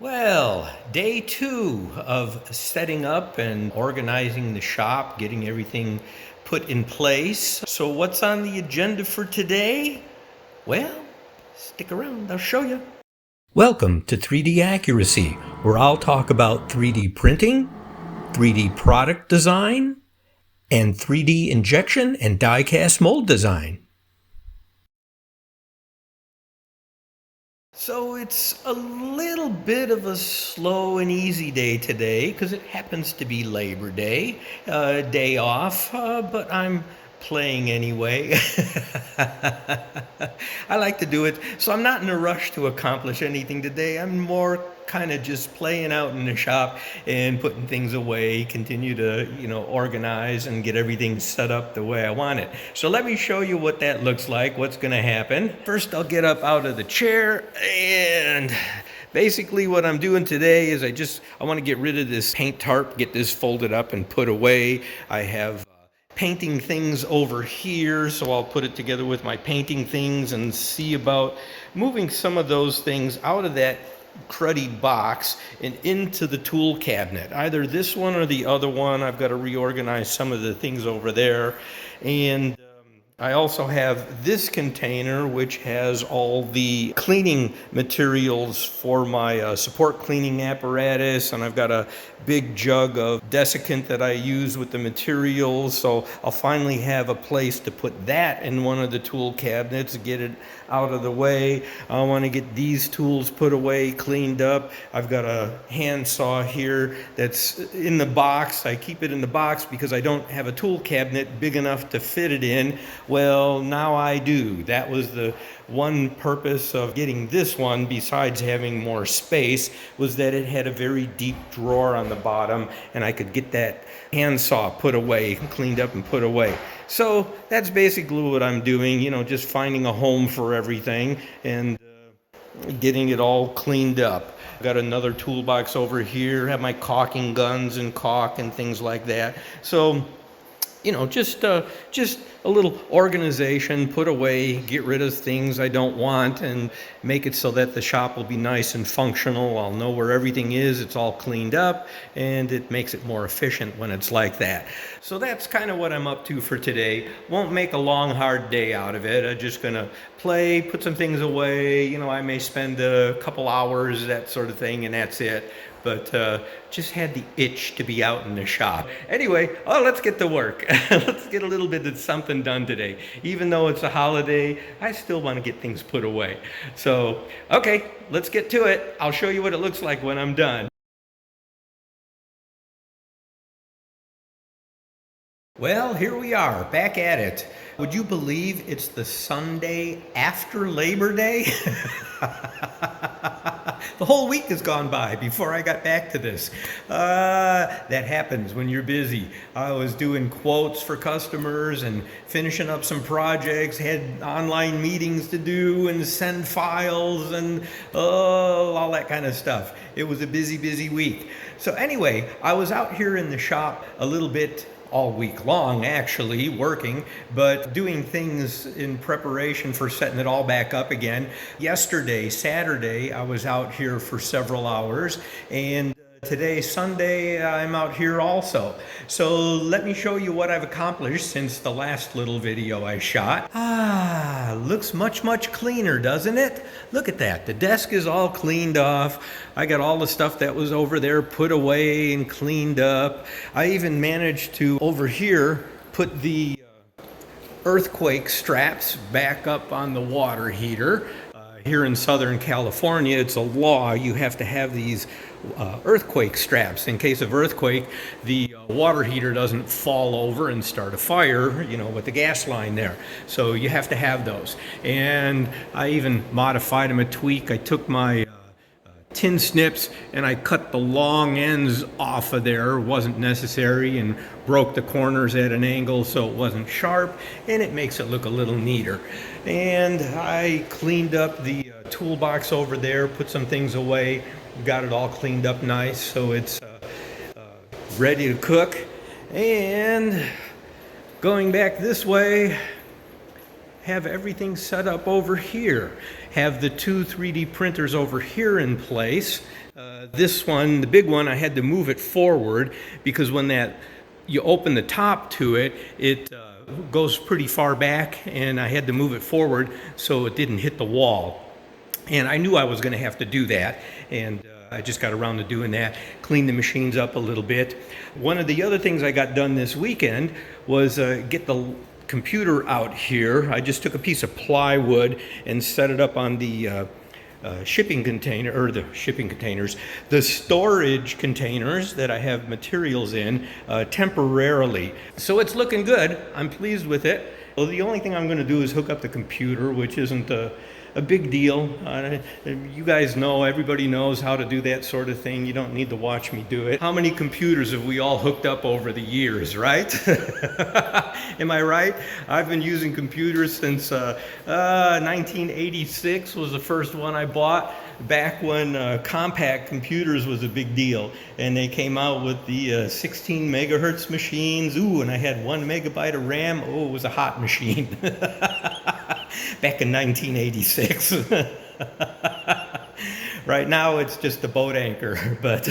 Well, day two of setting up and organizing the shop, getting everything put in place. So, what's on the agenda for today? Well, stick around, I'll show you. Welcome to 3D Accuracy, where I'll talk about 3D printing, 3D product design, and 3D injection and die cast mold design. So it's a little bit of a slow and easy day today because it happens to be Labor Day, day off, but I'm playing anyway. I like to do it, so I'm not in a rush to accomplish anything today. I'm more kind of just playing out in the shop and putting things away, continue to, organize and get everything set up the way I want it. So let me show you what that looks like, what's going to happen. First, I'll get up out of the chair and basically what I'm doing today is I want to get rid of this paint tarp, get this folded up and put away. I have painting things over here, so I'll put it together with my painting things and see about moving some of those things out of that cruddy box and into the tool cabinet, either this one or the other one. I've got to reorganize some of the things over there, and I also have this container which has all the cleaning materials for my support cleaning apparatus, and I've got a big jug of desiccant that I use with the materials, so I'll finally have a place to put that in one of the tool cabinets, get it out of the way. I want to get these tools put away, cleaned up. I've got a handsaw here that's in the box. I keep it in the box because I don't have a tool cabinet big enough to fit it in. Well, now I do. That was the one purpose of getting this one, besides having more space, was that it had a very deep drawer on the bottom and I could get that handsaw put away, cleaned up and put away. So that's basically what I'm doing, just finding a home for everything and getting it all cleaned up. I've got another toolbox over here, have my caulking guns and caulk and things like that. So just a little organization, put away, get rid of things I don't want, and make it so that the shop will be nice and functional. I'll know where everything is, it's all cleaned up, and it makes it more efficient when it's like that. So that's kind of what I'm up to for today. Won't make a long, hard day out of it. I'm just gonna play, put some things away. I may spend a couple hours, that sort of thing, and that's it. But just had the itch to be out in the shop. Anyway, let's get to work. Let's get a little bit of something done today. Even though it's a holiday, I still want to get things put away. So, okay, let's get to it. I'll show you what it looks like when I'm done. Well, here we are, back at it. Would you believe it's the Sunday after Labor Day? The whole week has gone by before I got back to this. That happens when you're busy. I was doing quotes for customers and finishing up some projects, had online meetings to do and send files and all that kind of stuff. It was a busy, busy week. So anyway, I was out here in the shop a little bit all week long, actually working, but doing things in preparation for setting it all back up again. Yesterday, Saturday, I was out here for several hours, and today, Sunday, I'm out here also. So let me show you what I've accomplished since the last little video I shot. Looks much, much cleaner, doesn't it? Look at that. The desk is all cleaned off. I got all the stuff that was over there put away and cleaned up. I even managed to, over here, put the earthquake straps back up on the water heater. Here in Southern California, it's a law. You have to have these earthquake straps. In case of earthquake, the water heater doesn't fall over and start a fire, with the gas line there. So you have to have those. And I even modified them a tweak. I took my tin snips and I cut the long ends off of there. It wasn't necessary, and broke the corners at an angle so it wasn't sharp, and it makes it look a little neater. And I cleaned up the toolbox over there, put some things away, got it all cleaned up nice so it's ready to cook. And going back this way, have everything set up over here. Have the two 3D printers over here in place. This one, the big one, I had to move it forward because when you open the top to it, it goes pretty far back, and I had to move it forward so it didn't hit the wall. And I knew I was going to have to do that, and I just got around to doing that, clean the machines up a little bit. One of the other things I got done this weekend was get the computer out here. I just took a piece of plywood and set it up on the shipping container, or the shipping containers, the storage containers that I have materials in temporarily. So it's looking good. I'm pleased with it. Well, the only thing I'm going to do is hook up the computer, which isn't a big deal. You guys know, everybody knows how to do that sort of thing. You don't need to watch me do it. How many computers have we all hooked up over the years, right? Am I right? I've been using computers since 1986 was the first one I bought, back when compact computers was a big deal. And they came out with the 16 megahertz machines. Ooh, and I had 1 megabyte of RAM. Oh, it was a hot machine. Back in 1986. Right now it's just a boat anchor, but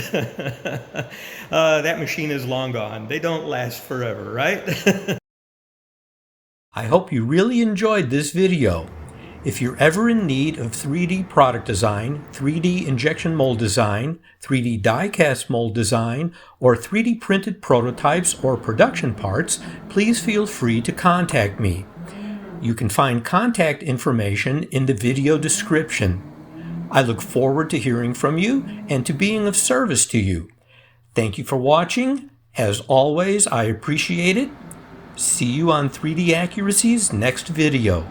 that machine is long gone. They don't last forever, right? I hope you really enjoyed this video. If you're ever in need of 3D product design, 3D injection mold design, 3D die-cast mold design, or 3D printed prototypes or production parts, please feel free to contact me. You can find contact information in the video description. I look forward to hearing from you and to being of service to you. Thank you for watching. As always, I appreciate it. See you on 3D Accuracy's next video.